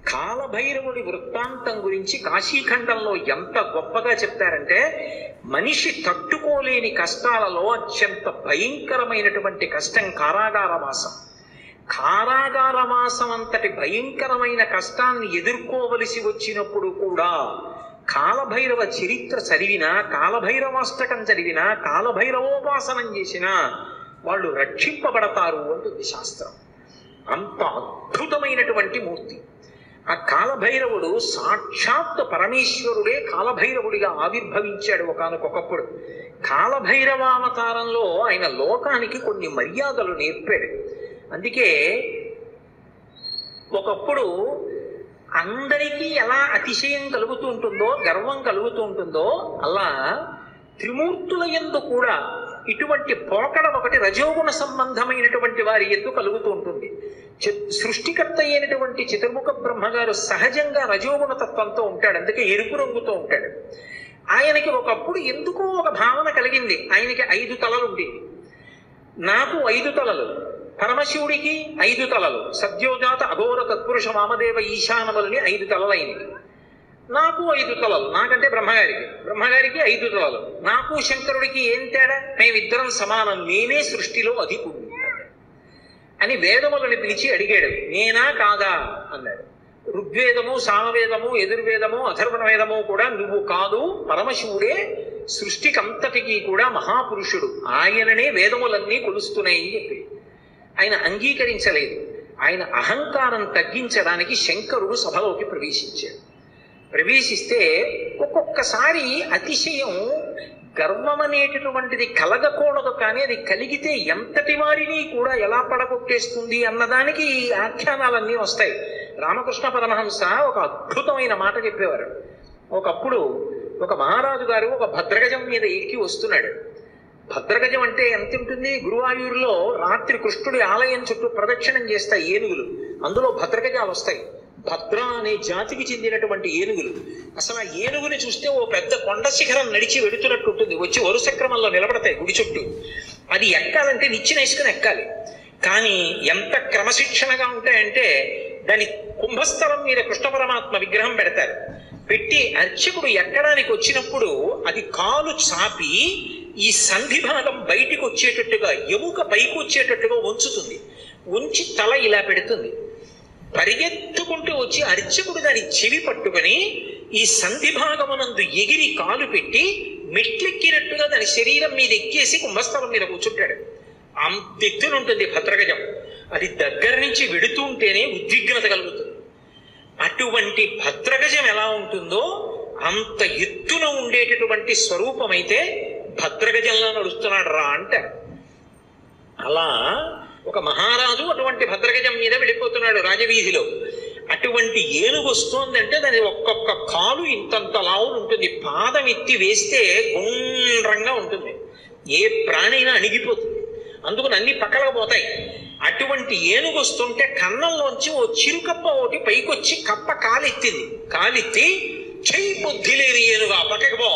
కాలభైరవుడి వృత్తాంతం గురించి కాశీఖండంలో ఎంత గొప్పగా చెప్తారంటే, మనిషి తట్టుకోలేని కష్టాలలో అత్యంత భయంకరమైనటువంటి కష్టం కారాగారవాసం. కారాగారవాసం అంతటి భయంకరమైన కష్టాన్ని ఎదుర్కోవలసి వచ్చినప్పుడు కూడా కాలభైరవ చరిత్ర చదివినా, కాలభైరవాష్టకం చదివినా, కాలభైరవోపాసనం చేసినా వాళ్ళు రక్షింపబడతారు అంటుంది శాస్త్రం. అంత అద్భుతమైనటువంటి మూర్తి ఆ కాలభైరవుడు. సాక్షాత్ పరమేశ్వరుడే కాలభైరవుడిగా ఆవిర్భవించాడు ఒకానొకప్పుడు. కాలభైరవావతారంలో ఆయన లోకానికి కొన్ని మర్యాదలు నేర్పాడు. అందుకే ఒకప్పుడు అందరికీ ఎలా అతిశయం కలుగుతూ ఉంటుందో, గర్వం కలుగుతూ ఉంటుందో, అలా త్రిమూర్తుల యందు కూడా ఇటువంటి పోకడ ఒకటి రజోగుణ సంబంధమైనటువంటి వారి యందు కలుగుతూ ఉంటుంది. సృష్టికర్త అయినటువంటి చతుర్ముఖ బ్రహ్మగారు సహజంగా రజోగుణ తత్వంతో ఉంటాడు, అందుకే ఎరుపు రంగుతో ఉంటాడు. ఆయనకి ఒకప్పుడు ఎందుకో ఒక భావన కలిగింది, ఆయనకి 5 తలలు ఉండేవి. నాకు 5 తలలు, పరమశివుడికి 5 తలలు, సద్యోజాత అఘోర తత్పురుష వామదేవ ఈశానములని 5 తలలైనవి. నాకు 5 తలలు, నాకంటే బ్రహ్మగారికి 5 తలలు. నాకు శంకరుడికి ఏం తేడా? మేమిద్దరం సమానం, నేనే సృష్టిలో అధికుడు అని వేదములను పిలిచి అడిగాడు. నేనా కాదా అన్నాడు. ఋగ్వేదము, సామవేదము, యజుర్వేదము, అథర్వణ వేదము కూడా నువ్వు కాదు, పరమశివుడే సృష్టికంతటికి కూడా మహాపురుషుడు, ఆయననే వేదములన్నీ కొలుస్తున్నాయని చెప్పి ఆయన అంగీకరించలేదు. ఆయన అహంకారం తగ్గించడానికి శంకరుడు సభలోకి ప్రవేశించాడు. ప్రవేశిస్తే ఒక్కొక్కసారి అతిశయం, గర్వం అనేటటువంటిది కలగకూడదు, కానీ అది కలిగితే ఎంతటి వారిని కూడా ఎలా పడగొట్టేస్తుంది అన్నదానికి ఈ ఆఖ్యానాలన్నీ వస్తాయి. రామకృష్ణ పరమహంస ఒక అద్భుతమైన మాట చెప్పేవారు. ఒకప్పుడు ఒక మహారాజు గారు ఒక భద్రగజం మీద ఎక్కి వస్తున్నాడు. భద్రగజం అంటే ఎంత ఉంటుంది? గురువాయూరులో రాత్రి కృష్ణుడి ఆలయం చుట్టూ ప్రదక్షిణం చేస్తాయి ఏనుగులు, అందులో భద్రగజాలు వస్తాయి. భద్ర అనే జాతికి చెందినటువంటి ఏనుగులు. అసలు ఆ ఏనుగుని చూస్తే ఓ పెద్ద కొండ శిఖరం నడిచి వెడుతున్నట్టు ఉంటుంది. వచ్చి వరుస క్రమంలో నిలబడతాయి గుడి చుట్టూ. అది ఎక్కాలంటే నిచ్చెన వేసుకుని ఎక్కాలి. కానీ ఎంత క్రమశిక్షణగా ఉంటాయంటే, దాని కుంభస్థలం మీద కృష్ణ పరమాత్మ విగ్రహం పెడతారు. పెట్టి అర్చకుడు ఎక్కడానికి వచ్చినప్పుడు అది కాలు చాపి ఈ సంధి భాగం బయటికి వచ్చేటట్టుగా, ఎముక పైకి వచ్చేటట్టుగా ఉంచుతుంది. ఉంచి తల ఇలా పెడుతుంది. పరిగెత్తుకుంటూ వచ్చి అర్చకుడు దాని చెవి పట్టుకుని ఈ సంధి భాగమునందు ఎగిరి కాలు పెట్టి మెట్లెక్కినట్టుగా దాని శరీరం మీద ఎక్కేసి కుంభస్థలం మీద కూర్చుంటాడు. అంత ఎత్తునుంటుంది భద్రగజం. అది దగ్గర నుంచి వెడుతూ ఉంటేనే ఉద్విగ్నత కలుగుతుంది. అటువంటి భద్రగజం ఎలా ఉంటుందో అంత ఎత్తున ఉండేటటువంటి స్వరూపమైతే భద్రగజంలో నడుస్తున్నాడు రా అంటారు. అలా ఒక మహారాజు అటువంటి భద్రగజం మీద వెళ్ళిపోతున్నాడు రాజవీధిలో. అటువంటి ఏనుగు వస్తోందంటే దాని ఒక్కొక్క కాలు ఇంతంత లావు ఉంటుంది. పాదం ఎత్తి వేస్తే గుండ్రంగా ఉంటుంది. ఏ ప్రాణైనా అణిగిపోతుంది. అందుకని అన్ని పక్కలకు పోతాయి. అటువంటి ఏనుగు వస్తుంటే కన్నంలోంచి ఓ చిరుకప్ప ఒకటి పైకొచ్చి కప్ప కాలెత్తింది. కాలెత్తి చెయ్యి బుద్ధి లేని ఏనుగా పక్కకు పో.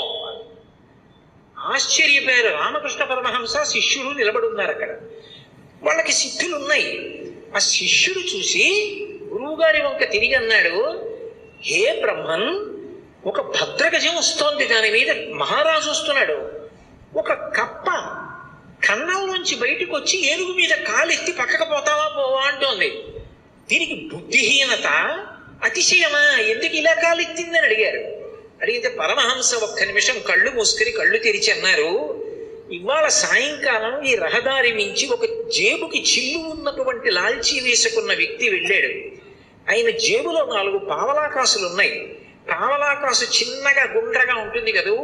ఆశ్చర్యపోయారు రామకృష్ణ పరమహంస, శిష్యుడు నిలబడి ఉన్నారు అక్కడ. వాళ్ళకి సిద్ధులు ఉన్నాయి. ఆ శిష్యుడు చూసి గురువుగారి వంక తిరిగి అన్నాడు, హే బ్రహ్మన్, ఒక భద్రగజం వస్తోంది, దాని మీద మహారాజు వస్తున్నాడు. ఒక కప్ప కన్నంలోంచి బయటకు వచ్చి ఏనుగు మీద కాలెత్తి పక్కకు పోతావా పోవా అంటోంది. దీనికి బుద్ధిహీనత, అతిశయమా? ఎందుకు ఇలా కాలెత్తిందని అడిగారు. అడిగితే పరమహంస ఒక్క నిమిషం కళ్ళు మూసుకుని కళ్ళు తెరిచి అన్నారు, ఇవాళ సాయంకాలం ఈ రహదారి మించి ఒక జేబుకి చిల్లు ఉన్నటువంటి లాల్చీ వేసుకున్న వ్యక్తి వెళ్ళాడు. ఆయన జేబులో 4 పావలాకాసులు ఉన్నాయి. పావలాకాసు చిన్నగా గుండ్రగా ఉంటుంది కదూ,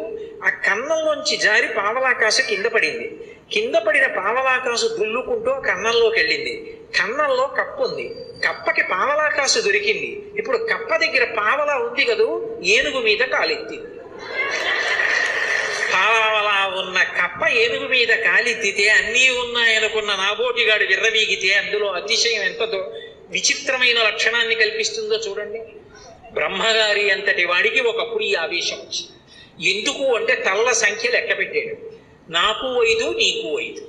ఆ కన్నంలోంచి జారి పావలాకాసు కింద పడింది. కింద పడిన పావలాకాసు దుల్లుకుంటూ కన్నంలోకి వెళ్ళింది. కన్నంలో కప్ప ఉంది. కప్పకి పావలాకాసు దొరికింది. ఇప్పుడు కప్ప దగ్గర పావలా ఉంది కదూ, ఏనుగు మీద కాలెత్తింది. పావలా ఉన్న కప్ప ఏనుగు మీద కాలెత్తితే అన్నీ ఉన్నాయనుకున్న నాబోటిగాడు విర్రవీగితే అందులో అతిశయం ఎంత విచిత్రమైన లక్షణాన్ని కల్పిస్తుందో చూడండి. బ్రహ్మగారి అంతటి వాడికి ఒకప్పుడు ఈ ఆవేశం వచ్చింది. ఎందుకు అంటే తల్ల సంఖ్య లెక్క పెట్టాడు. నాకు 5, నీకు 5.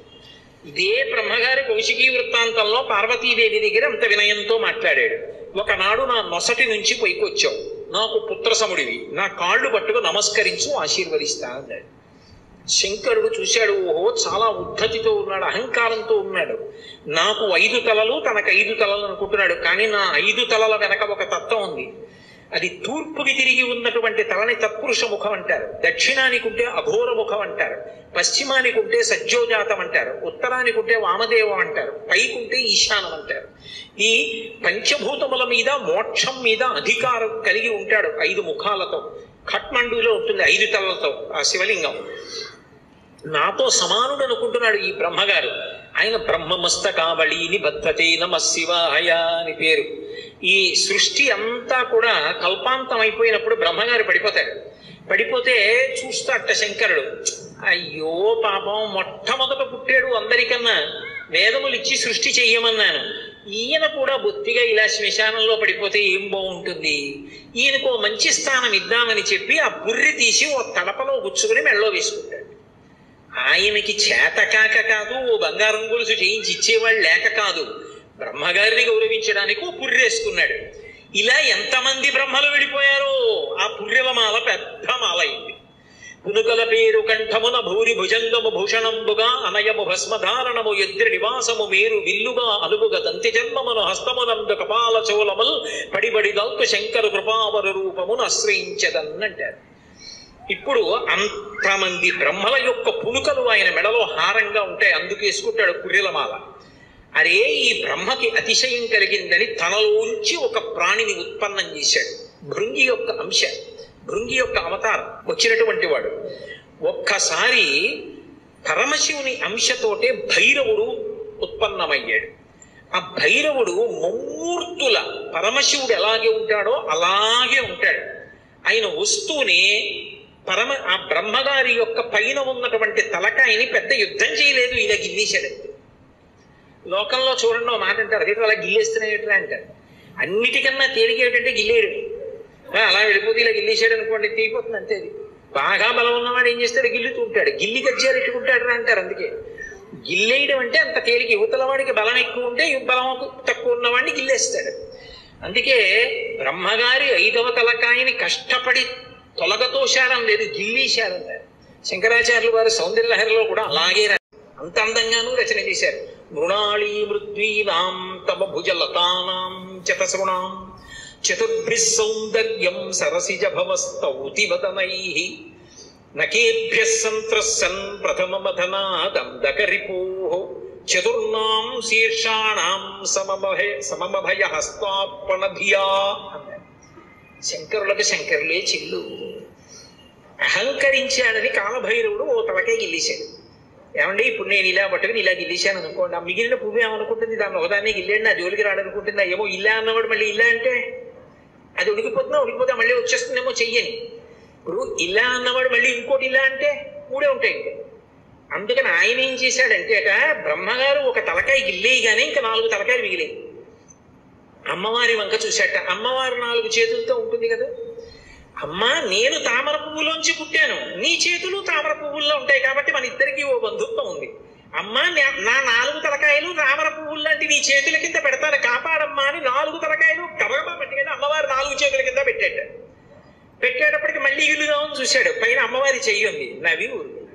ఇదే బ్రహ్మగారి కౌశికీ వృత్తాంతంలో పార్వతీదేవి దగ్గర అంత వినయంతో మాట్లాడాడు. ఒకనాడు నా నొసటి నుంచి పైకొచ్చావు, నాకు పుత్రసముడివి, నా కాళ్ళు పట్టుకు నమస్కరించు, ఆశీర్వదిస్తా అన్నాడు. శంకరుడు చూశాడు, ఓహో చాలా ఉద్ధతితో ఉన్నాడు, అహంకారంతో ఉన్నాడు. నాకు 5 తలలు, తనకు 5 తలలు అనుకుంటున్నాడు. కానీ నా 5 తలల వెనక ఒక తత్వం ఉంది. అది తూర్పుకి తిరిగి ఉన్నటువంటి తలని తత్పురుష ముఖం అంటారు, దక్షిణానికి ఉంటే అఘోర ముఖం అంటారు, పశ్చిమానికి ఉంటే సజ్జోజాతం అంటారు, ఉత్తరానికి ఉంటే వామదేవం అంటారు, పైకుంటే ఈశానం అంటారు. ఈ పంచభూతముల మీద మోక్షం మీద అధికారం కలిగి ఉంటాడు 5 ముఖాలతో. ఖట్మండులో ఉంటుంది 5 తలలతో ఆ శివలింగం. నాతో సమానుడు అనుకుంటున్నాడు ఈ బ్రహ్మగారు. ఆయన బ్రహ్మమస్తకావళి నిబద్ధతే నమః శివాయ అని పేరు. ఈ సృష్టి అంతా కూడా కల్పాంతం అయిపోయినప్పుడు బ్రహ్మగారు పడిపోతాడు. పడిపోతే చూస్తాట శంకరుడు, అయ్యో పాపం, మొట్టమొదట పుట్టాడు అందరికన్నా, వేదములు ఇచ్చి సృష్టి చెయ్యమన్నాను, ఈయన కూడా బొత్తిగా ఇలా శ్మశానంలో పడిపోతే ఏం బాగుంటుంది, ఈయనకు మంచి స్థానం ఇద్దామని చెప్పి ఆ పుర్రి తీసి ఓ తడపలో గుచ్చుకుని మెళ్ళలో వేసుకుంటాడు. ఆయనకి చేతకాక కాదు, ఓ బంగారం గొలుసు చేయించి ఇచ్చేవాళ్ళు లేక కాదు, బ్రహ్మగారిని గౌరవించడానికి ఓ పుర్రేసుకున్నాడు. ఇలా ఎంతమంది బ్రహ్మలు వెళ్ళిపోయారో ఆ పుర్రెల మాల పెద్ద మాల అయింది. పునుకల పేరు కంఠమున భూరి భుజంగము భూషణంబుగా అనయము భస్మధారణము ఎద్రి నివాసము మేరు విల్లుగా అనుగుగా దంతి జన్మమును హస్తమునందు కపాల చోళముల్ పడిబడి దల్తు శంకరు కృపావర రూపమును ఆశ్రయించదన్నంటారు. ఇప్పుడు అంతమంది బ్రహ్మల యొక్క పునుకలు ఆయన మెడలో హారంగా ఉంటాయి, అందుకేసుకుంటాడు పుర్రెల మాల. అరే, ఈ బ్రహ్మకి అతిశయం కలిగిందని తనలోంచి ఒక ప్రాణిని ఉత్పన్నం చేశాడు. భృంగి యొక్క అంశ, భృంగి యొక్క అవతారం వచ్చినటువంటి వాడు. ఒక్కసారి పరమశివుని అంశతోటే భైరవుడు ఉత్పన్నమయ్యాడు. ఆ భైరవుడు ముమ్మూర్తుల పరమశివుడు ఎలాగే ఉంటాడో అలాగే ఉంటాడు. ఆయన వస్తూనే ఆ బ్రహ్మగారి యొక్క పైన ఉన్నటువంటి తలకాయని పెద్ద యుద్ధం చేయలేదు, ఇలా గిల్లేశాడు. లోకంలో చూడండి మాట అంటారు, అదే అలా గిల్లేస్తున్నాయి అంటారు. అన్నిటికన్నా తేలిక ఏంటంటే గిల్లేడు. అలా వెళ్ళిపోతే ఇలా గిల్లేసాడు అనుకోండి, తీరిపోతుంది అంతే. అది బాగా బలం ఉన్నవాడు ఏం చేస్తాడు, గిల్లుతూ ఉంటాడు, గిల్లి గజ్జాలు ఎట్టుకుంటాడు అంటారు. అందుకే గిల్లేయడం అంటే అంత తేలిక. యువతల వాడికి బలం ఎక్కువ ఉంటే బలం తక్కువ ఉన్నవాడిని గిల్లేస్తాడు. అందుకే బ్రహ్మగారి 5వ తలకాయని కష్టపడి తొలగతోశాడం లేదు, గిల్లీశాడం లేదు. శంకరాచార్యులు వారు సౌందర్యలహరిలో కూడా అలాగే అంత అందంగానూ రచన చేశారు. మృణాళీ మృద్వీనాం తమ భుజలతానాం చతసృణాం చతుర్భిః సౌందర్యం సరసిజ భవస్తౌతి వదనైః నకేభ్యః సంత్రస్సన్ ప్రథమమధనాదందకరిపోః చతుర్నాం శీర్షాణాం సమమభయ హస్తార్పణధియా అన్నారు. శంకరులకు శంకరులే చెల్లు. అహంకరించాడని కాలభైరవుడు ఓ తలకే గిల్లేశాడు. ఏమండి, ఇప్పుడు నేను ఇలా పట్టుకుని ఇలా గిల్లేశాను అనుకోండి, ఆ మిగిలిన పువ్వు ఏమనుకుంటుంది, దాన్ని ఒకదాన్ని గిల్లేండి నా జోలికి రాడనుకుంటుందా? ఏమో ఇలా అన్నవాడు మళ్ళీ ఇలా అంటే అది ఉడికిపోతే మళ్ళీ వచ్చేస్తుందేమో చెయ్యని. ఇప్పుడు ఇలా అన్నవాడు మళ్ళీ ఇంకోటి ఇలా అంటే 3 ఉంటాయి. ఇంకా అందుకని ఆయన ఏం చేశాడంటే, బ్రహ్మగారు ఒక తలకాయ గిల్లేయగానే ఇంకా 4 తలకాయలు మిగిలేయి. అమ్మవారి వంక చూశాట. అమ్మవారు 4 చేతులతో ఉంటుంది కదా. అమ్మా, నేను తామర పువ్వులోంచి పుట్టాను, నీ చేతులు తామర పువ్వుల్లో ఉంటాయి, కాబట్టి మన ఇద్దరికి ఓ బంధుత్వం ఉంది. అమ్మా, నా 4 తలకాయలు తామర పువ్వులు లాంటి నీ చేతుల కింద పెడతాను, కాపాడమ్మా అని 4 తలకాయలు గబగబా పెట్టుకుని అమ్మవారు 4 చేతుల కింద పెట్టేటప్పటికి మళ్ళీ ఇల్లుదామని చూశాడు. పైన అమ్మవారి చెయ్యింది, నవి ఊరుకున్నాడు.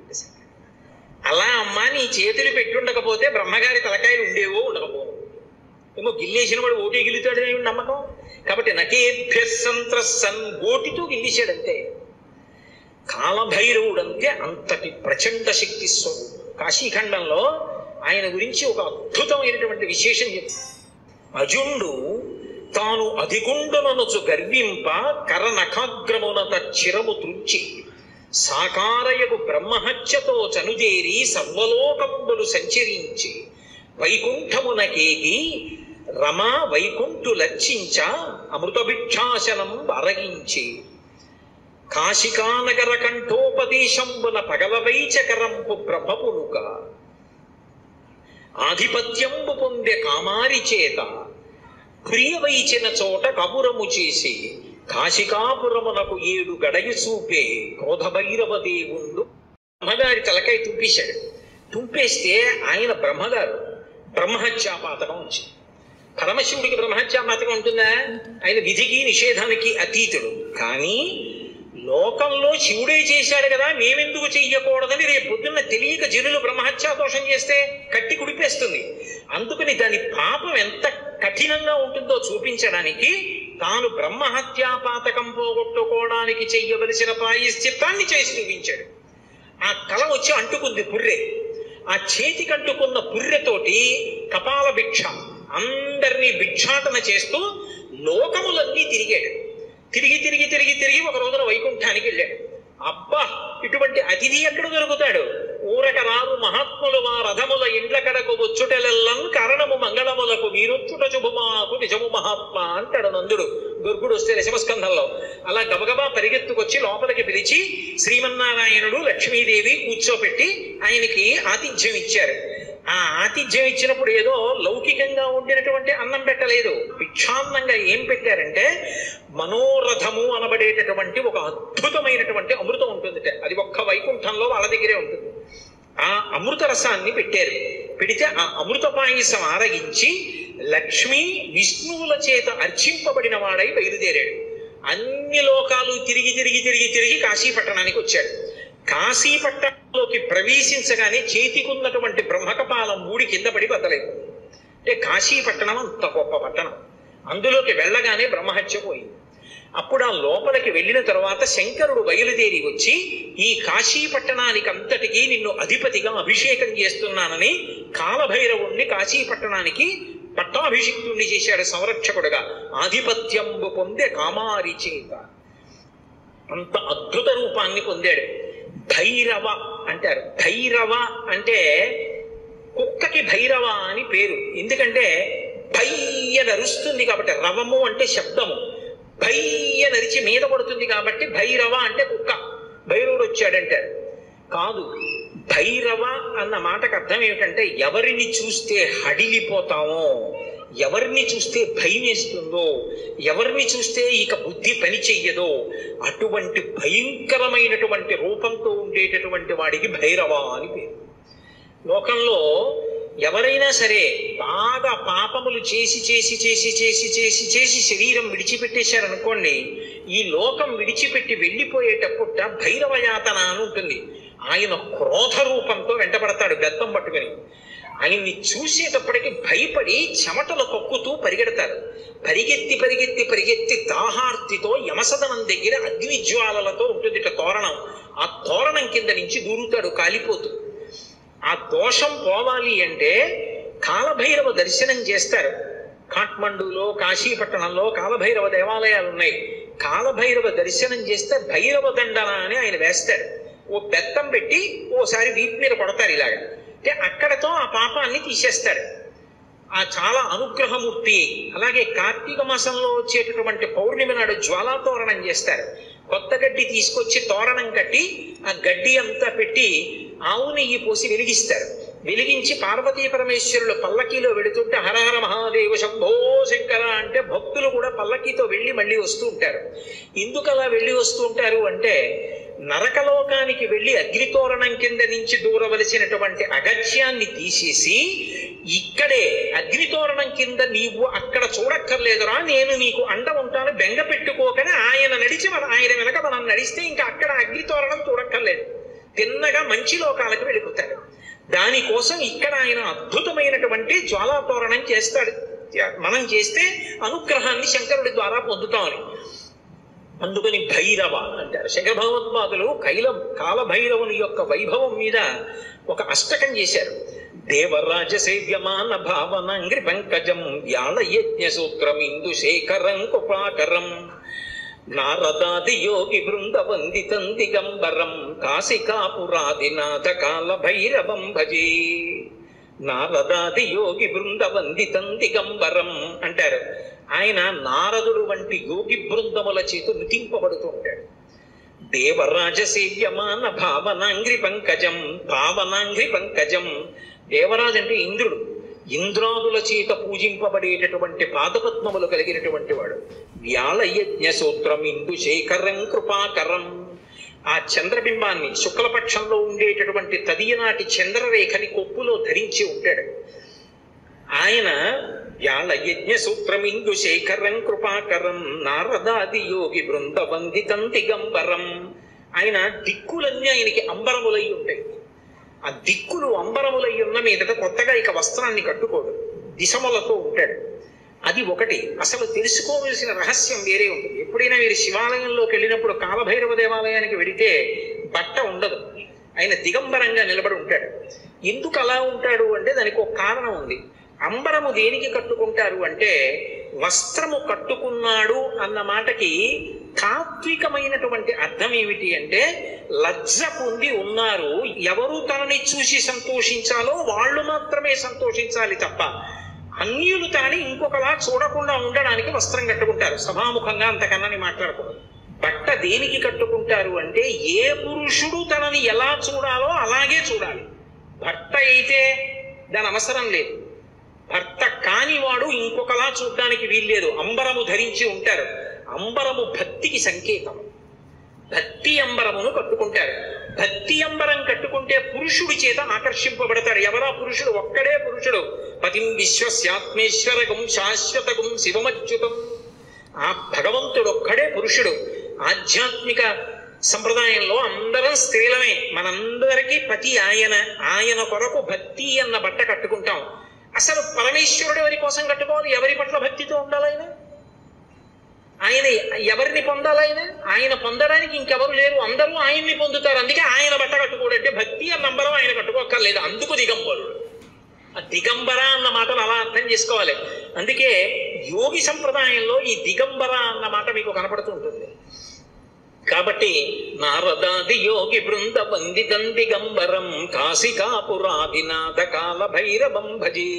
అలా అమ్మా, నీ చేతులు పెట్టుండకపోతే బ్రహ్మగారి తలకాయలు ఉండేవో ఉండకపోవు. ఏమో గిల్లేసిన వాడు ఓటే గిల్లుతాడు నమ్మకం. కాబట్టి నకేభ్యః సంత్రస్సన్ గోటితో గిల్లేశాడంతే. కాలభైరవుడంతే అంతటి ప్రచండ శక్తి స్వరూపుడు. కాశీఖండంలో ఆయన గురించి ఒక అద్భుతమైనటువంటి విశేషం చెప్తారు. అజుండు తాను అధిగుండనొచ్చు గర్వింప కరనఖాగ్రమునత చిరము త్రుంచి సాకారయకు బ్రహ్మహత్యతో చనుదేరి సర్వలోకంబులు సంచరించి వైకుంఠమునకేగి రమా వైకుంఠు లక్షించ అమృతభిక్షాసనం అరగించి కాశికానగర కంఠోపదేశంబున పగలవైచకరంపు బ్రహ్మపునుక ఆధిపత్యంబు పొందె కామారి చేత ప్రియవైచిన చోట కబురము చేసి కాశికాపురమునకు 7 గడయు చూపే క్రోధభైరవ దేవుండు బ్రహ్మగారి తలకాయ తుంపేశాడు. తుంపేస్తే ఆయన బ్రహ్మగారు బ్రహ్మహత్యాపాతకం వచ్చింది. పరమశివుడికి బ్రహ్మహత్యాపాతకం ఉంటుందా? ఆయన విధికి నిషేధానికి అతీతుడు. కానీ లోకంలో శివుడే చేశాడు కదా, మేమెందుకు చెయ్యకూడదని రేపు పొద్దున్న తెలియక జనులు బ్రహ్మహత్యా దోషం చేస్తే కట్టి కుడిపేస్తుంది. అందుకని దాని పాపం ఎంత కఠినంగా ఉంటుందో చూపించడానికి తాను బ్రహ్మహత్యాపాతకం పోగొట్టుకోవడానికి చెయ్యవలసిన ప్రాయశ్చిత్తాన్ని చేసి చూపించాడు. ఆ కళ వచ్చి అంటుకుంది పుర్రె. ఆ చేతికి అంటుకున్న పుర్రెతోటి కపాల భిక్ష అందరినీ భిక్షాటన చేస్తూ లోకములన్నీ తిరిగాడు. తిరిగి తిరిగి తిరిగి తిరిగి ఒక రోజున వైకుంఠానికి వెళ్ళాడు. అబ్బా, ఇటువంటి అతిథి ఎక్కడ దొరుకుతాడు? ఊరక రారు మహాత్ములు మా రథముల ఇండ్ల కడకు వచ్చుటెలెల్లం కారణము మంగళములకు మీరొచ్చుట శుభమాకు నిజము మహాత్మ అంటాడు నందుడు దుర్గుడు వస్తే దశమస్కంధంలో. అలా గబగబా పరిగెత్తుకొచ్చి లోపలికి పిలిచి శ్రీమన్నారాయణుడు లక్ష్మీదేవి కూర్చోపెట్టి ఆయనకి ఆతిథ్యం ఇచ్చారు. ఆ ఆతిథ్యం ఇచ్చినప్పుడు ఏదో లౌకికంగా వండినటువంటి అన్నం పెట్టలేదు. భిక్షాన్నంగా ఏం పెట్టారంటే మనోరథము అనబడేటటువంటి ఒక అద్భుతమైనటువంటి అమృతం ఉంటుంది. అది ఒక్క వైకుంఠంలో వాళ్ళ దగ్గరే ఉంటుంది. ఆ అమృత రసాన్ని పెట్టారు. పెడితే ఆ అమృత పాయసం ఆరగించి లక్ష్మీ విష్ణువుల చేత అర్చింపబడిన వాడై బయలుదేరాడు. అన్ని లోకాలు తిరిగి తిరిగి తిరిగి తిరిగి కాశీపట్టణానికి వచ్చాడు. కాశీపట్టణంలోకి ప్రవేశించగానే చేతికున్నటువంటి బ్రహ్మకపాలం మూడి కింద పడి బద్దలైపోయింది. అంటే కాశీపట్టణం అంత గొప్ప పట్టణం. అందులోకి వెళ్ళగానే బ్రహ్మహత్య పోయింది. అప్పుడు ఆ లోపలికి వెళ్ళిన తర్వాత శంకరుడు బయలుదేరి వచ్చి ఈ కాశీపట్టణానికి అంతటికీ నిన్ను అధిపతిగా అభిషేకం చేస్తున్నానని కాలభైరవుణ్ణి కాశీపట్టణానికి పట్టాభిషిక్తుణ్ణి చేశాడు సంరక్షకుడుగా. ఆధిపత్యంబు పొందే కామారి చేత అంత అద్భుత రూపాన్ని పొందాడు. భైరవ అంటారు. భైరవ అంటే కుక్కకి భైరవ అని పేరు. ఎందుకంటే భయ్య నరుస్తుంది కాబట్టి, రవము అంటే శబ్దము, భయ్య నరిచి మీద పడుతుంది కాబట్టి భైరవ అంటే కుక్క. భైరవుడు వచ్చాడంటారు. కాదు, భైరవ అన్న మాటకు అర్థం ఏమిటంటే ఎవరిని చూస్తే హడిలిపోతామో, ఎవరిని చూస్తే భయం వేస్తుందో, ఎవరిని చూస్తే ఇక బుద్ధి పని చెయ్యదో అటువంటి భయంకరమైనటువంటి రూపంతో ఉండేటటువంటి వాడికి భైరవ అని పేరు. లోకంలో ఎవరైనా సరే బాగా పాపములు చేసి చేసి చేసి చేసి చేసి చేసి శరీరం విడిచిపెట్టేశారనుకోండి, ఈ లోకం విడిచిపెట్టి వెళ్ళిపోయేటప్పుడు భైరవయాతన అని ఉంటుంది. ఆయన క్రోధ రూపంతో వెంటబడతాడు బెత్తం పట్టుకుని. ఆయన్ని చూసేటప్పటికి భయపడి చెమటలు కక్కుతూ పరిగెడతారు. పరిగెత్తి పరిగెత్తి పరిగెత్తి దాహార్తితో యమసదనం దగ్గర అగ్నిజ్వాలలతో ఉంటుంది తోరణం. ఆ తోరణం కింద నుంచి దూరుతాడు కాలిపోతూ. ఆ దోషం పోవాలి అంటే కాలభైరవ దర్శనం చేస్తారు. కాఠ్మండూలో కాశీపట్టణంలో కాలభైరవ దేవాలయాలు ఉన్నాయి. కాలభైరవ దర్శనం చేస్తే భైరవ దండన అని ఆయన వేస్తాడు. ఓ బెత్తం పెట్టి ఓసారి వీపు మీద కొడతారు ఇలాగా. అంటే అక్కడతో ఆ పాపాన్ని తీసేస్తాడు. ఆ చాలా అనుగ్రహమూర్తి. అలాగే కార్తీక మాసంలో వచ్చేటటువంటి పౌర్ణిమ నాడు జ్వాలా తోరణం చేస్తారు. కొత్త గడ్డి తీసుకొచ్చి తోరణం కట్టి ఆ గడ్డి అంతా పెట్టి ఆవు నెయ్యి పోసి వెలిగిస్తారు. వెలిగించి పార్వతీ పరమేశ్వరులు పల్లకీలో వెళుతుంటే హరహర మహాదేవ శంభో శంకర అంటే భక్తులు కూడా పల్లకీతో వెళ్ళి మళ్ళీ వస్తూ ఉంటారు. ఎందుకు అలా వెళ్ళి వస్తూ ఉంటారు అంటే నరకలోకానికి వెళ్ళి అగ్నితోరణం కింద నుంచి దూరవలసినటువంటి అగత్యాన్ని తీసేసి ఇక్కడే అగ్నితోరణం కింద నీవు అక్కడ చూడక్కర్లేదురా, నేను నీకు అండ ఉంటాను, బెంగ పెట్టుకోకని ఆయన నడిచి ఆయన వెనక మనం నడిస్తే ఇంకా అక్కడ అగ్నితోరణం చూడక్కర్లేదు, తిన్నగా మంచి లోకాలకు వెళ్ళిపోతాడు. దానికోసం ఇక్కడ ఆయన అద్భుతమైనటువంటి జ్వాలాతోరణం చేస్తాడు. మనం చేస్తే అనుగ్రహాన్ని శంకరుడి ద్వారా పొందుతామని. అందుకని భైరవ అంటారు. శంకర భగవత్పాదులు కాలభైరవుని యొక్క వైభవం మీద ఒక అష్టకం చేశారు. దేవరాజ సేవ్యమాన భావనంగ్రి పంకజం వ్యాళ యజ్ఞ సూత్రం ఇందు శేఖరం కృపాకరం నారదాది యోగి బృంద వందితం దిగంబరం కాశికాపురాదినాథ కాల భైరవం భజే. నారదాది యోగి బృంద వందితం దిగంబరం అంటారు. ఆయన నారదుడు వంటి యోగి బృందముల చేత నృతింపబడుతూ ఉంటాడు. దేవరాజ సేవ్యమాన భావనాంగ్రి పంకజం. భావనాంగ్రి పంకజం దేవరాజు అంటే ఇంద్రుడు. ఇంద్రాదుల చేత పూజింపబడేటటువంటి పాదపద్మములు కలిగినటువంటి వాడు. వ్యాళయజ్ఞ సూత్రం ఇందు శేఖరం కృపాకరం. ఆ చంద్రబింబాన్ని శుక్లపక్షంలో ఉండేటటువంటి తదియనాటి చంద్రరేఖని కొప్పులో ధరించి ఉంటాడు. ఆయన వ్యాళ యజ్ఞ సూత్రమిందు శేఖరం కృపాకరం నారదాది యోగి బృంద వందితం దిగంబరం. ఆయన దిక్కులన్నీ ఆయనకి అంబరములై ఉంటాయి. ఆ దిక్కులు అంబరములై ఉన్న మీదట కొత్తగా ఇక వస్త్రాన్ని కట్టుకోడు, దిశములతో ఉంటాడు. అది ఒకటి. అసలు తెలుసుకోవలసిన రహస్యం వేరే ఉంటుంది. ఎప్పుడైనా మీరు శివాలయంలోకి వెళ్ళినప్పుడు కాలభైరవ దేవాలయానికి వెడితే బట్ట ఉండదు, ఆయన దిగంబరంగా నిలబడి ఉంటాడు. ఎందుకు అలా ఉంటాడు అంటే దానికి ఒక కారణం ఉంది. అంబరము దేనికి కట్టుకుంటారు అంటే వస్త్రము కట్టుకున్నాడు అన్న మాటకి తాత్వికమైనటువంటి అర్థం ఏమిటి అంటే లజ్జ పొంది ఉన్నారు, ఎవరు తనని చూసి సంతోషించాలో వాళ్ళు మాత్రమే సంతోషించాలి తప్ప అన్యులు తనని ఇంకొకలా చూడకుండా ఉండడానికి వస్త్రం కట్టుకుంటారు. సభాముఖంగా అంతకన్నా మాట్లాడకూడదు. బట్ట దేనికి కట్టుకుంటారు అంటే ఏ పురుషుడు తనని ఎలా చూడాలో అలాగే చూడాలి. భర్త అయితే దాని అవసరం లేదు, భర్త కానివాడు ఇంకొకలా చూడడానికి వీల్లేదు. అంబరము ధరించి ఉంటారు. అంబరము భక్తికి సంకేతం. భక్తి అంబరమును కట్టుకుంటారు. భక్తి అంబరం కట్టుకుంటే పురుషుడి చేత ఆకర్షింపబడతాడు. ఎవరా పురుషుడు? ఒక్కడే పురుషుడు. పతిం విశ్వస్యాత్మేశ్వరగం శాశ్వతగం శివమచ్యుతం. ఆ భగవంతుడు ఒక్కడే పురుషుడు. ఆధ్యాత్మిక సంప్రదాయంలో అందరం స్త్రీలమే. మనందరికీ పతి ఆయన. ఆయన కొరకు భక్తి అన్న బట్ట కట్టుకుంటాం. అసలు పరమేశ్వరుడు ఎవరి కోసం కట్టుకోవాలి? ఎవరి పట్ల భక్తితో ఉండాలైనా? ఆయన ఎవరిని పొందాలైనా? ఆయన పొందడానికి ఇంకెవరు లేరు, అందరూ ఆయన్ని పొందుతారు. అందుకే ఆయన బట్ట కట్టుకోడంటే భక్తి అన్న నంబరం ఆయన కట్టుకోక్కర్లేదు. అందుకు దిగంబరుడు. ఆ దిగంబర అన్న మాటను అలా అర్థం చేసుకోవాలి. అందుకే యోగి సంప్రదాయంలో ఈ దిగంబర అన్న మాట మీకు కనపడుతూ ఉంటుంది. కాబట్టి నారదాది యోగి బృంద వందితం దిగంబరం కాశికాపురాదినాథ కాలభైరవం భజే.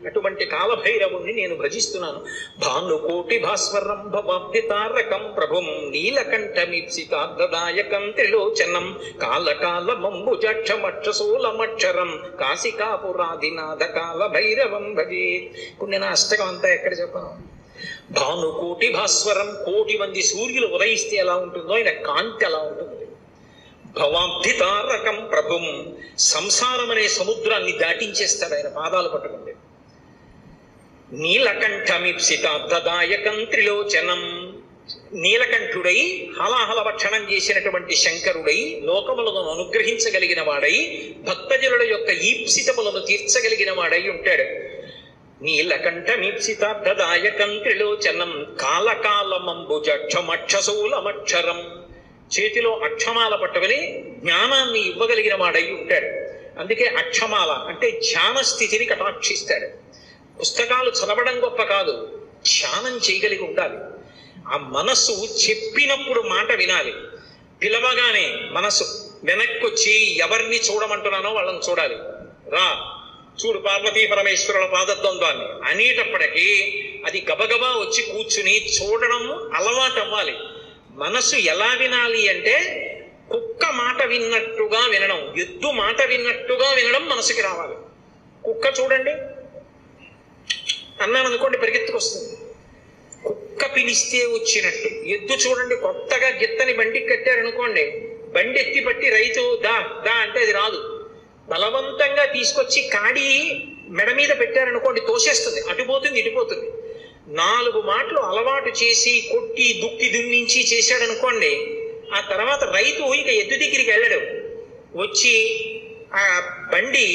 అటువంటి కాలభైరవుణ్ణి నేను భజిస్తున్నాను. భానుకోటి భాస్వరం భవాబ్ది తారకం ప్రభుం నీలకంఠమీప్సితార్థదాయకం త్రిలోచనం కాలకాలమంబుజక్షమక్షసూలమక్షరం కాశికాపురాదినాథ కాలభైరవం భజే. ఇప్పుడు నేను అష్టకం అంతా ఎక్కడ చెప్పను? భానుకోటి భాస్వరం, కోటి మంది సూర్యులు ఉదయిస్తే ఎలా ఉంటుందో ఆయన కాంతి అలా ఉంటుంది. భవాబ్ది తారకం ప్రభుం, సంసారం అనే సముద్రాన్ని దాటించేస్తాడు ఆయన పాదాలు పట్టుకుంటే. నీలకంఠమీప్సితార్థదాయకం త్రిలోచనం, నీలకంఠుడై హలాహల భక్షణం చేసినటువంటి శంకరుడై లోకములను అనుగ్రహించగలిగిన వాడై భక్తజనుల యొక్క ఈప్సితములను తీర్చగలిగిన వాడై ఉంటాడు. నీలకంఠమీప్సితార్థదాయకం త్రిలోచనం కాలకాలమంబుజక్షమక్షసూలమక్షరం, చేతిలో అక్షమాల పట్టుకుని జ్ఞానాన్ని ఇవ్వగలిగిన వాడై ఉంటాడు. అందుకే అక్షమాల అంటే ధ్యాన స్థితిని కటాక్షిస్తాడు. పుస్తకాలు చదవడం గొప్ప కాదు, ధ్యానం చేయగలిగి ఉండాలి. ఆ మనస్సు చెప్పినప్పుడు మాట వినాలి. పిలవగానే మనస్సు వెనక్కొచ్చి ఎవరిని చూడమంటున్నానో వాళ్ళని చూడాలి. రా చూడు పార్వతీ పరమేశ్వరుల పాదద్వంద్వాన్ని అనేటప్పటికీ అది గబగబా వచ్చి కూర్చుని చూడడం అలవాటు అవ్వాలి. మనసు ఎలా వినాలి అంటే కుక్క మాట విన్నట్టుగా వినడం, ఎద్దు మాట విన్నట్టుగా వినడం మనసుకి రావాలి. కుక్క చూడండి అన్నాను అనుకోండి పరిగెత్తుకొస్తుంది, కుక్క పిలిస్తే వచ్చినట్టు. ఎద్దు చూడండి కొత్తగా గిత్తని బండికి కట్టారనుకోండి, బండి ఎత్తి పట్టి రైతు దా దా అంటే అది రాదు. బలవంతంగా తీసుకొచ్చి కాడి మెడ మీద పెట్టారనుకోండి తోసేస్తుంది, అటుపోతుంది ఇటుపోతుంది. 4 మాటలు అలవాటు చేసి కొట్టి దుక్కి దున్నించి చేశాడనుకోండి, ఆ తర్వాత రైతు ఇక ఎద్దు దగ్గరికి వెళ్ళడు. వచ్చి ఆ బండి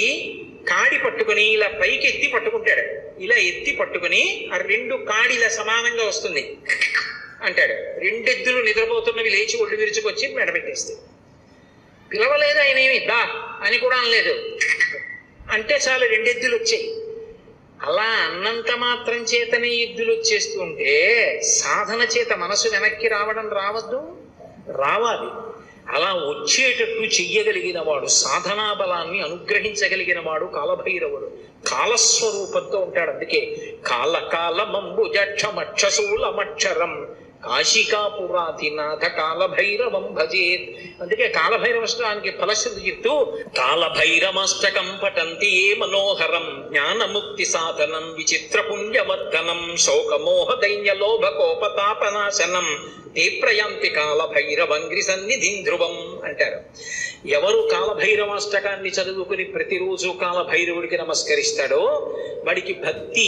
కాడి పట్టుకుని ఇలా పైకి ఎత్తి పట్టుకుంటాడు. ఇలా ఎత్తి పట్టుకుని ఆ 2 కాడిలా సమానంగా వస్తుంది అంటాడు. 2 ఎద్దులు నిద్రపోతున్నవి లేచి ఒళ్ళు విరుచుకొచ్చి మెడబెట్టేస్తాయి. పిలవలేదు ఆయన, ఏమి దా అని కూడా అనలేదు, అంటే చాలు 2 ఎద్దులు వచ్చాయి. అలా అన్నంత మాత్రం చేతనే ఎద్దులు వచ్చేస్తుంటే సాధన చేత మనసు వెనక్కి రావడం రావద్దు? రావాలి. అలా వచ్చేటట్టు చెయ్యగలిగిన వాడు, సాధనా బలాన్ని అనుగ్రహించగలిగిన వాడు కాలభైరవుడు. కాలస్వరూపంతో ఉంటాడు. అందుకే కాలకాలమంబుజక్షమక్షసూలమక్షరం కాశికాపురాధినాథ కాలభైరవం భజేత్. అందుకే కాలభైరవష్టానికి ఫలశ్రుతి చెప్తూ కాలభైరమష్టకం పఠంతి ఏ మనోహరం జ్ఞానముక్తి సాధనం విచిత్ర పుణ్యవర్ధనం శోకమోహ దైన్య లోభ కోపతాపనాశనం తే ప్రయాంతి కాలభైరవంగ్రి సన్నిధిం ధ్రువం అంటారు. ఎవరు కాలభైరవాష్టకాన్ని చదువుకుని ప్రతిరోజు కాలభైరవుడికి నమస్కరిస్తాడో వాడికి భక్తి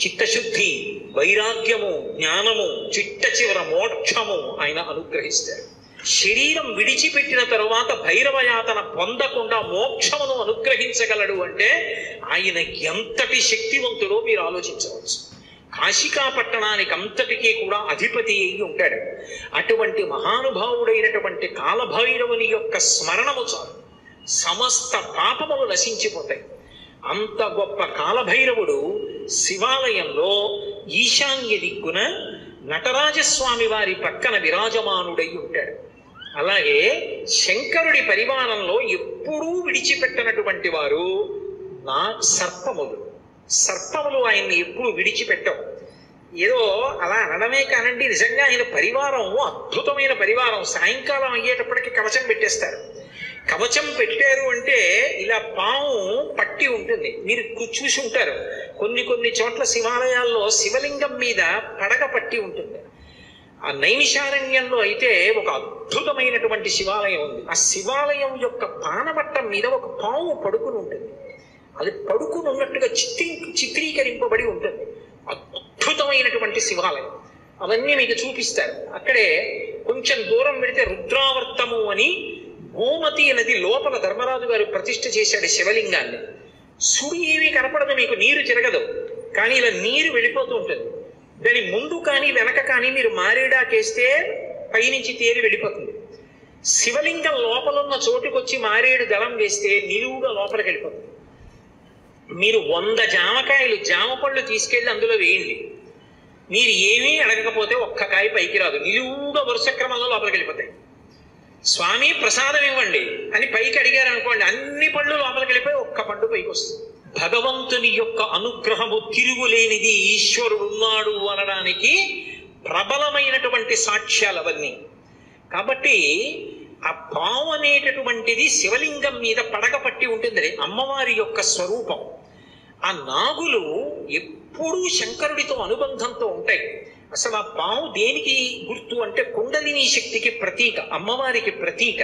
చిత్తశుద్ధి, వైరాగ్యము, జ్ఞానము, చిట్ట చివర మోక్షము ఆయన అనుగ్రహిస్తారు. శరీరం విడిచిపెట్టిన తరువాత భైరవయాతన పొందకుండా మోక్షమును అనుగ్రహించగలడు అంటే ఆయన ఎంతటి శక్తివంతుడో మీరు ఆలోచించవచ్చు. కాశికా పట్టణానికి అంతటికీ కూడా అధిపతి అయి ఉంటాడు. అటువంటి మహానుభావుడైనటువంటి కాలభైరవుని యొక్క స్మరణము చాలు, సమస్త పాపములు నశించిపోతాయి. అంత గొప్ప కాలభైరవుడు శివాలయంలో ఈశాన్య దిక్కున నటరాజస్వామి వారి పక్కన విరాజమానుడై ఉంటాడు. అలాగే శంకరుడి పరివారంలో ఎప్పుడూ విడిచిపెట్టనటువంటి వారు సర్పములు ఆయన్ని ఎప్పుడూ విడిచిపెట్టవు. ఏదో అలా అనడమే కానండి, నిజంగా ఆయన పరివారం అద్భుతమైన పరివారం. సాయంకాలం అయ్యేటప్పటికి కవచం పెట్టేస్తారు. కవచం పెట్టారు అంటే ఇలా పాము పట్టి ఉంటుంది. మీరు చూసి ఉంటారు, కొన్ని చోట్ల శివాలయాల్లో శివలింగం మీద పడగ పట్టి ఉంటుంది. ఆ నైమిషారణ్యంలో అయితే ఒక అద్భుతమైనటువంటి శివాలయం ఉంది. ఆ శివాలయం యొక్క పానమట్టం మీద ఒక పాము పడుకుని ఉంటుంది. అది పడుకుని ఉన్నట్టుగా చిత్రీకరింపబడి ఉంటుంది. అద్భుతమైనటువంటి శివాలయం. అవన్నీ మీకు చూపిస్తారు. అక్కడే కొంచెం దూరం వెళితే రుద్రావర్తము అని గోమతి నది లోపల ధర్మరాజు గారు ప్రతిష్ఠ చేశాడు శివలింగాన్ని. సుడి ఏమీ కనపడదు, మీకు నీరు తిరగదు, కానీ ఇలా నీరు వెళ్ళిపోతూ ఉంటుంది. దాని ముందు కానీ వెనక కానీ మీరు మారేడాకేస్తే పైనుంచి తేలి వెళ్ళిపోతుంది. శివలింగం లోపలున్న చోటుకొచ్చి మారేడు దళం వేస్తే నిలువుగా లోపలికి వెళ్ళిపోతుంది. మీరు 100 జామకాయలు, జామ పళ్ళు తీసుకెళ్లి అందులో వేయండి, మీరు ఏమీ అడగకపోతే ఒక్క కాయ పైకి రాదు, నిలువుగా వరుస క్రమంలో లోపలికి వెళ్ళిపోతాయి. స్వామి ప్రసాదం ఇవ్వండి అని పైకి అడిగారు అనుకోండి, అన్ని పళ్ళు లోపలికి వెళ్ళిపోయి ఒక్క పండు పైకి వస్తుంది. భగవంతుని యొక్క అనుగ్రహము తిరుగులేనిది, ఈశ్వరుడు ఉన్నాడు అనడానికి ప్రబలమైనటువంటి సాక్ష్యాలు అవన్నీ. కాబట్టి ఆ పాము అనేటటువంటిది శివలింగం మీద పడగ పట్టి ఉంటుంది, అమ్మవారి యొక్క స్వరూపం. ఆ నాగులు ఎప్పుడూ శంకరుడితో అనుబంధంతో ఉంటాయి. అసలు ఆ పాము దేనికి గుర్తు అంటే కుండలిని శక్తికి ప్రతీక, అమ్మవారికి ప్రతీక.